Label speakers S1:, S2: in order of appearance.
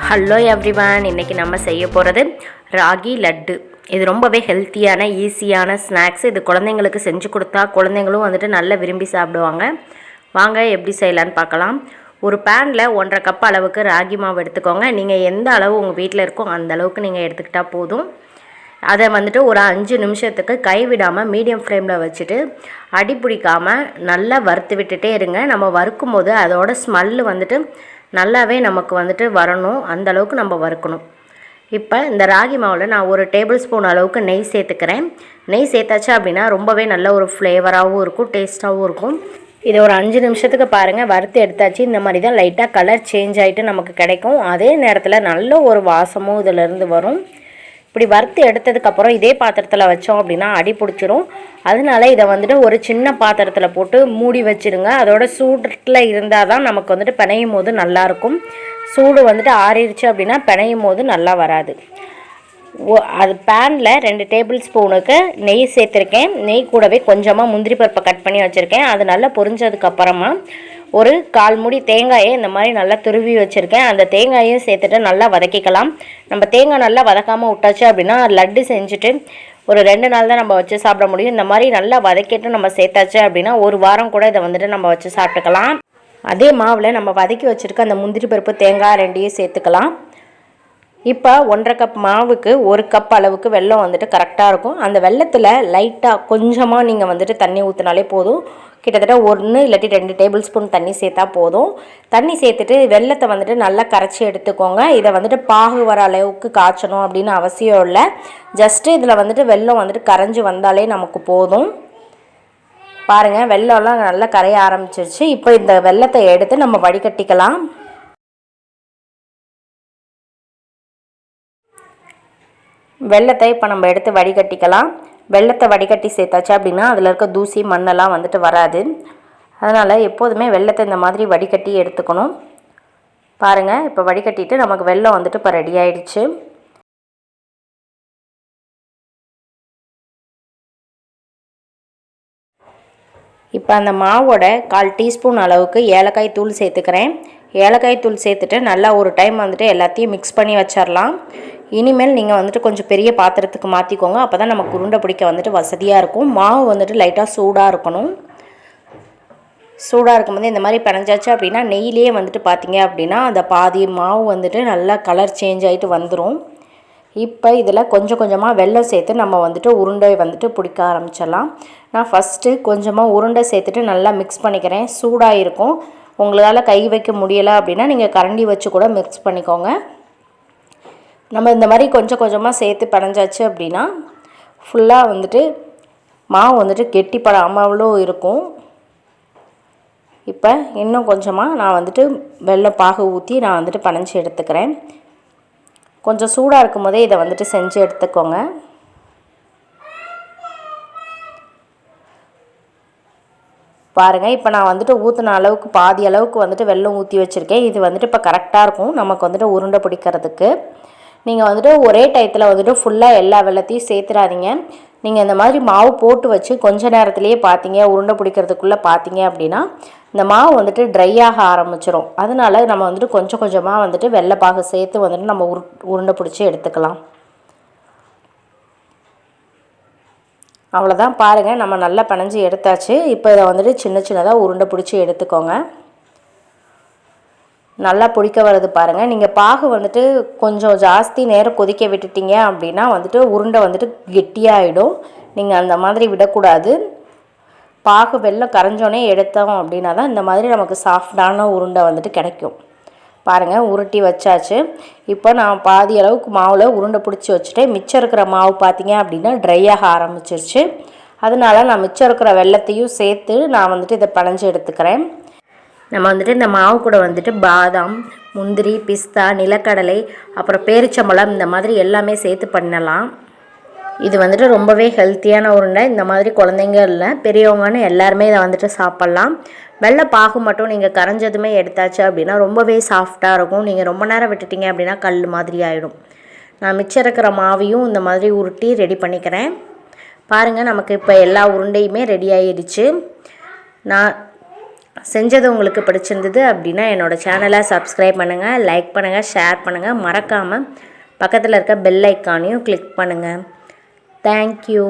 S1: Hello everyone, இன்றைக்கி நம்ம செய்ய போகிறது ராகி லட்டு. இது ரொம்பவே ஹெல்த்தியான ஈஸியான ஸ்நாக்ஸ். இது குழந்தைங்களுக்கு செஞ்சு கொடுத்தா குழந்தைங்களும் வந்துட்டு நல்லா விரும்பி சாப்பிடுவாங்க. வாங்க எப்படி செய்யலான்னு பார்க்கலாம். ஒரு பேனில் 1.5 கப் அளவுக்கு ராகி மாவு எடுத்துக்கோங்க. நீங்கள் எந்த அளவு உங்கள் வீட்டில் இருக்கோ அந்த அளவுக்கு நீங்கள் எடுத்துக்கிட்டால் போதும். அதை வந்துட்டு ஒரு 5 நிமிஷத்துக்கு கைவிடாமல் மீடியம் ஃப்ளேமில் வச்சுட்டு அடி பிடிக்காமல் நல்லா வறுத்து விட்டுட்டே இருங்க. நம்ம வறுக்கும் போது அதோட ஸ்மெல்லு வந்துட்டு நல்லாவே நமக்கு வந்துட்டு வரணும், அந்த அளவுக்கு நம்ம வறுக்கணும். இப்போ இந்த ராகி மாவில் நான் ஒரு டேபிள் ஸ்பூன் அளவுக்கு நெய் சேர்த்துக்கிறேன். நெய் சேர்த்தாச்சு அப்படின்னா ரொம்பவே நல்ல ஒரு ஃப்ளேவராகவும் இருக்கும், டேஸ்ட்டாகவும் இருக்கும். இதை ஒரு 5 நிமிஷத்துக்கு பாருங்கள், வறுத்து எடுத்தாச்சு. இந்த மாதிரி தான் லைட்டாக கலர் சேஞ்ச் ஆகிட்டு நமக்கு கிடைக்கும். அதே நேரத்தில் நல்ல ஒரு வாசமும் இதிலேருந்து வரும். இப்படி வறுத்து எடுத்ததுக்கப்புறம் இதே பாத்திரத்தில் வச்சோம் அப்படின்னா அடி பிடிச்சிரும். அதனால இதை வந்துட்டு ஒரு சின்ன பாத்திரத்தில் போட்டு மூடி வச்சுருங்க. அதோட சூட்டில் இருந்தால் தான் நமக்கு வந்துட்டு பிணையும் போது நல்லாயிருக்கும். சூடு வந்துட்டு ஆறிடுச்சு அப்படின்னா பிணையும் போது நல்லா வராது. அது பேனில் 2 டேபிள் ஸ்பூனுக்கு நெய் சேர்த்துருக்கேன். நெய் கூடவே கொஞ்சமாக முந்திரி பருப்பை கட் பண்ணி வச்சுருக்கேன். அது நல்லா பொரிஞ்சதுக்கப்புறமா ஒரு 1/4 மூடி தேங்காயை இந்த மாதிரி நல்லா துருவி வச்சுருக்கேன். அந்த தேங்காயையும் சேர்த்துட்டு நல்லா வதக்கிக்கலாம். நம்ம தேங்காய் நல்லா வதக்காமல் விட்டாச்சு அப்படின்னா லட்டு செஞ்சுட்டு ஒரு 2 நாள் தான் நம்ம வச்சு சாப்பிட முடியும். இந்த மாதிரி நல்லா வதக்கிட்டு நம்ம சேர்த்தாச்சு அப்படின்னா ஒரு வாரம் கூட இதை வந்துட்டு நம்ம வச்சு சாப்பிட்டுக்கலாம். அதே மாவில் நம்ம வதக்கி வச்சுருக்க அந்த முந்திரி பருப்பு தேங்காய் 2ஐயும் சேர்த்துக்கலாம். இப்போ 1.5 கப் மாவுக்கு 1 கப் அளவுக்கு வெல்லம் வந்துட்டு கரெக்டாக இருக்கும். அந்த வெல்லத்தில் லைட்டாக கொஞ்சமாக நீங்கள் வந்துட்டு தண்ணி ஊற்றினாலே போதும். கிட்டத்தட்ட 1 இல்லாட்டி 2 டேபிள் ஸ்பூன் தண்ணி சேர்த்தா போதும். தண்ணி சேர்த்துட்டு வெல்லத்தை வந்துட்டு நல்லா கரைச்சி எடுத்துக்கோங்க. இதை வந்துட்டு பாகு வர அளவுக்கு காய்ச்சணும் அப்படின்னு அவசியம் இல்லை. ஜஸ்ட்டு இதில் வந்துட்டு வெல்லம் வந்துட்டு கரைஞ்சி வந்தாலே நமக்கு போதும். பாருங்கள், வெல்லம்லாம் நல்லா கரைய ஆரம்பிச்சிருச்சு. இப்போ இந்த வெல்லத்தை எடுத்து நம்ம வடிகட்டிக்கலாம். வெல்லத்தை இப்போ நம்ம எடுத்து வடிகட்டிக்கலாம். வெல்லத்தை வடிகட்டி சேர்த்தாச்சு அப்படின்னா அதில் இருக்க தூசி மண்ணெல்லாம் வந்துட்டு வராது. அதனால் எப்போதுமே வெல்லத்தை இந்த மாதிரி வடிகட்டி எடுத்துக்கணும். பாருங்கள், இப்போ வடிகட்டிட்டு நமக்கு வெல்லம் வந்துட்டு இப்போ ரெடி ஆயிடுச்சு. இப்போ அந்த மாவோட 1/4 டீஸ்பூன் அளவுக்கு ஏலக்காய் தூள் சேர்த்துக்கிறேன். ஏலக்காய் தூள் சேர்த்துட்டு நல்லா ஒரு டைம் வந்துட்டு எல்லாத்தையும் மிக்ஸ் பண்ணி வச்சிடலாம். இனிமேல் நீங்கள் வந்துட்டு கொஞ்சம் பெரிய பாத்திரத்துக்கு மாற்றிக்கோங்க. அப்போ தான் நமக்கு உருண்டை பிடிக்க வந்துட்டு வசதியாக இருக்கும். மாவு வந்துட்டு லைட்டாக சூடாக இருக்கணும். சூடாக இருக்கும்போது இந்த மாதிரி பிணைஞ்சாச்சு அப்படின்னா நெய்யிலே வந்துட்டு பார்த்தீங்க அப்படின்னா அந்த பாதி மாவு வந்துட்டு நல்லா கலர் சேஞ்ச் ஆகிட்டு வந்துடும். இப்போ இதில் கொஞ்சம் கொஞ்சமாக வெல்லம் சேர்த்து நம்ம வந்துட்டு உருண்டை வந்துட்டு பிடிக்க ஆரம்பிச்சிடலாம். நான் ஃபஸ்ட்டு கொஞ்சமாக உருண்டை சேர்த்துட்டு நல்லா மிக்ஸ் பண்ணிக்கிறேன். சூடாக இருக்கும். உங்களால் கை வைக்க முடியலை அப்படின்னா நீங்கள் கரண்டி வச்சு கூட மிக்ஸ் பண்ணிக்கோங்க. நம்ம இந்த மாதிரி கொஞ்சம் கொஞ்சமாக சேர்த்து பிணைஞ்சாச்சு அப்படின்னா ஃபுல்லாக வந்துட்டு மாவு வந்துட்டு கெட்டிப்படாமலும் இருக்கும். இப்போ இன்னும் கொஞ்சமாக நான் வந்துட்டு வெல்லம் பாகு ஊற்றி நான் வந்துட்டு பிணைஞ்சி எடுத்துக்கிறேன். கொஞ்சம் சூடாக இருக்கும் போதே இதை வந்துட்டு செஞ்சு எடுத்துக்கோங்க. பாருங்கள், இப்போ நான் வந்துட்டு ஊற்றின அளவுக்கு பாதி அளவுக்கு வந்துட்டு வெல்லம் ஊற்றி வச்சுருக்கேன். இது வந்துட்டு இப்போ கரெக்டாக இருக்கும் நமக்கு வந்துட்டு உருண்டை பிடிக்கிறதுக்கு. நீங்கள் வந்துட்டு ஒரே டயத்தில் வந்துட்டு ஃபுல்லாக எல்லா வெல்லத்தையும் சேர்த்துறாதீங்க. நீங்கள் இந்த மாதிரி மாவு போட்டு வச்சு கொஞ்ச நேரத்துலேயே பார்த்தீங்க உருண்டை பிடிக்கிறதுக்குள்ளே பார்த்தீங்க அப்படின்னா இந்த மாவு வந்துட்டு ட்ரை ஆக ஆரம்பிச்சிடும். அதனால நம்ம வந்துட்டு கொஞ்சம் கொஞ்சமாக வந்துட்டு வெள்ளைப்பாகு சேர்த்து வந்துட்டு நம்ம உருண்டை பிடிச்சி எடுத்துக்கலாம். அவ்வளோதான். பாருங்கள், நம்ம நல்லா பிணைஞ்சி எடுத்தாச்சு. இப்போ இதை வந்துட்டு சின்ன சின்னதாக உருண்டை பிடிச்சி எடுத்துக்கோங்க. நல்லா பிடிக்க வருது பாருங்கள். நீங்கள் பாகு வந்துட்டு கொஞ்சம் ஜாஸ்தி நேரம் கொதிக்க விட்டுட்டீங்க அப்படின்னா வந்துட்டு உருண்டை வந்துட்டு கெட்டியாகிடும். நீங்கள் அந்த மாதிரி விடக்கூடாது. பாகு வெல்லம் கரைஞ்சோன்னே எடுத்தோம் அப்படின்னா தான் இந்த மாதிரி நமக்கு சாஃப்டான உருண்டை வந்துட்டு கிடைக்கும். பாருங்கள், உருட்டி வச்சாச்சு. இப்போ நான் பாதி அளவுக்கு மாவில் உருண்டை பிடிச்சி வச்சுட்டேன். மிச்சம் இருக்கிற மாவு பார்த்தீங்க அப்படின்னா ட்ரை ஆக ஆரம்பிச்சிருச்சு. அதனால நான் மிச்சம் இருக்கிற வெல்லத்தையும் சேர்த்து நான் வந்துட்டு இதை பிணைஞ்சு எடுத்துக்கிறேன். நம்ம வந்துட்டு இந்த மாவு கூட வந்துட்டு பாதாம், முந்திரி, பிஸ்தா, நிலக்கடலை, அப்புறம் பேரிச்சம்பழம் இந்த மாதிரி எல்லாமே சேர்த்து பண்ணலாம். இது வந்துட்டு ரொம்பவே ஹெல்த்தியான உருண்டை. இந்த மாதிரி குழந்தைங்க இல்லை பெரியவங்கன்னு எல்லாருமே இதை வந்துட்டு சாப்பிட்லாம். வெள்ளை பாகு மட்டும் நீங்கள் கரைஞ்சதுமே எடுத்தாச்சு அப்படின்னா ரொம்பவே சாஃப்டாக இருக்கும். நீங்கள் ரொம்ப நேரம் விட்டுட்டீங்க அப்படின்னா கல் மாதிரி ஆகிடும். நான் மிச்சம் இருக்கிற மாவையும் இந்த மாதிரி உருட்டி ரெடி பண்ணிக்கிறேன். பாருங்கள், நமக்கு இப்போ எல்லா உருண்டையுமே ரெடி ஆகிடுச்சு. நான் செஞ்சது உங்களுக்கு பிடிச்சிருந்தது அப்படின்னா என்னோடய சேனலை சப்ஸ்கிரைப் பண்ணுங்கள், லைக் பண்ணுங்கள், ஷேர் பண்ணுங்கள். மறக்காமல் பக்கத்தில் இருக்க பெல் ஐக்கானையும் கிளிக் பண்ணுங்கள். தேங்க்யூ.